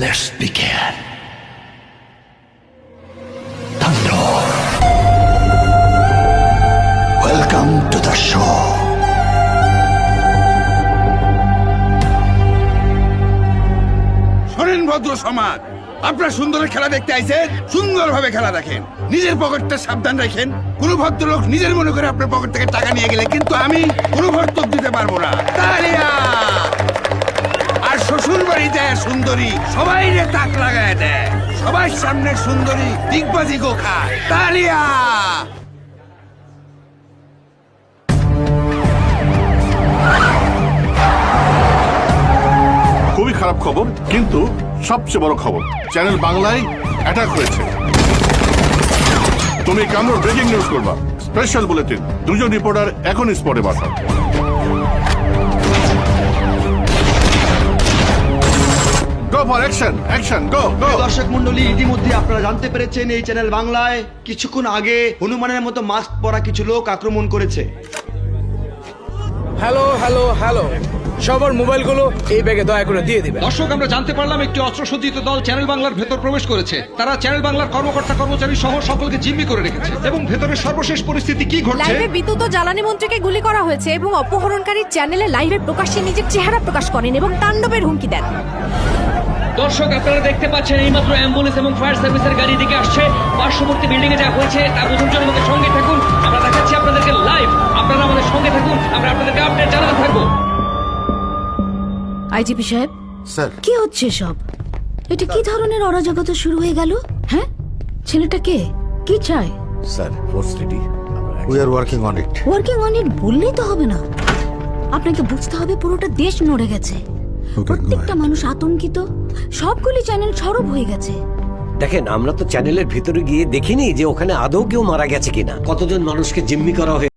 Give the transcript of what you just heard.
Let's begin. Thunder. Welcome to the show. শোনেন ভদ্র সমাজ, আপনারা সুন্দরের খেলা দেখতে আইছেন, সুন্দরভাবে খেলা দেখেন, নিজের পকেটটা সাবধান রাখেন। কোন ভদ্রলোক নিজের মনে করে আপনার পকেট থেকে টাকা নিয়ে গেলে কিন্তু আমি কোনো ভর্তুক দিতে পারবো না। তালিয়া! আর শ্বশুর বাড়ি যায় সুন্দরী সবাই রে তাক লাগায় দেয়, সবার সামনে সুন্দরী দিগবাজি গো খায়। তালিয়া! খুবই খারাপ খবর, কিন্তু সবচেয়ে বড় খবর, চ্যানেল বাংলায় অ্যাটাক হয়েছে। তুমি কামরুর ব্রেকিং নিউজ করবা, স্পেশাল বুলেটিন। দুজন রিপোর্টার এখন স্পটে বাসা। গো ফর অ্যাকশন, অ্যাকশন, গো গো। দর্শক মন্ডলী, ইতিমধ্যে আপনারা জানতে পেরেছেন এই চ্যানেল বাংলায় কিছুক্ষণ আগে হনুমানের মতো মাস্ক পরা কিছু লোক আক্রমণ করেছে। হ্যালো হ্যালো হ্যালো, সবার মোবাইলগুলো এই ব্যাগে দয়া করে দিয়ে দিবেন। দর্শক, আমরা জানতে পারলাম একটি অস্ত্রসজ্জিত দল চ্যানেল বাংলার ভেতর প্রবেশ করেছে। তারা চ্যানেল বাংলার কর্মকর্তা কর্মচারী সহ সকলকে জিম্মি করে রেখেছে। এবং ভেতরের সর্বশেষ পরিস্থিতি কি ঘটছে? লাইভে বিদ্যুৎ ও জ্বালানি মন্ত্রীকে গুলি করা হয়েছে এবং অপহরণকারী চ্যানেলে লাইভে প্রকাশ্যে নিজের চেহারা প্রকাশ করেন এবং তাণ্ডবের হুমকি দেন। দর্শক, আপনারা দেখতে পাচ্ছেন এইমাত্র অ্যাম্বুলেন্স এবং ফায়ার সার্ভিসের গাড়ি দিকে আসছে। পার্শ্ববর্তী বিল্ডিং এ যা হয়েছে তা বোঝার জন্য আমাদের সঙ্গে থাকুন। আমরা দেখাচ্ছি আপনাদেরকে লাইভ, আপনারা আমাদের সঙ্গে থাকুন, আমরা আপনাদেরকে আপডেট জানাতে থাকবো। আইজিপি সাহেব, স্যার, কি হচ্ছে সব? এটা কি ধরনের অরাজকতা শুরু হয়ে গেল? হ্যাঁ, ছেলেটা কে, কি চায়? Sir, force ready, we are working on it. Working on it বললেই তো হবে না, আপনাকে বুঝতে হবে পুরোটা দেশ নড়ে গেছে, প্রত্যেকটা মানুষ আতঙ্কিত, সবগুলি চ্যানেল সরব হয়ে গেছে। দেখেন, আমরা তো চ্যানেলের ভিতরে গিয়ে দেখিনি যে ওখানে আদৌ কেউ মারা গেছে কিনা, কতজন মানুষকে জিম্মি করা হয়েছে।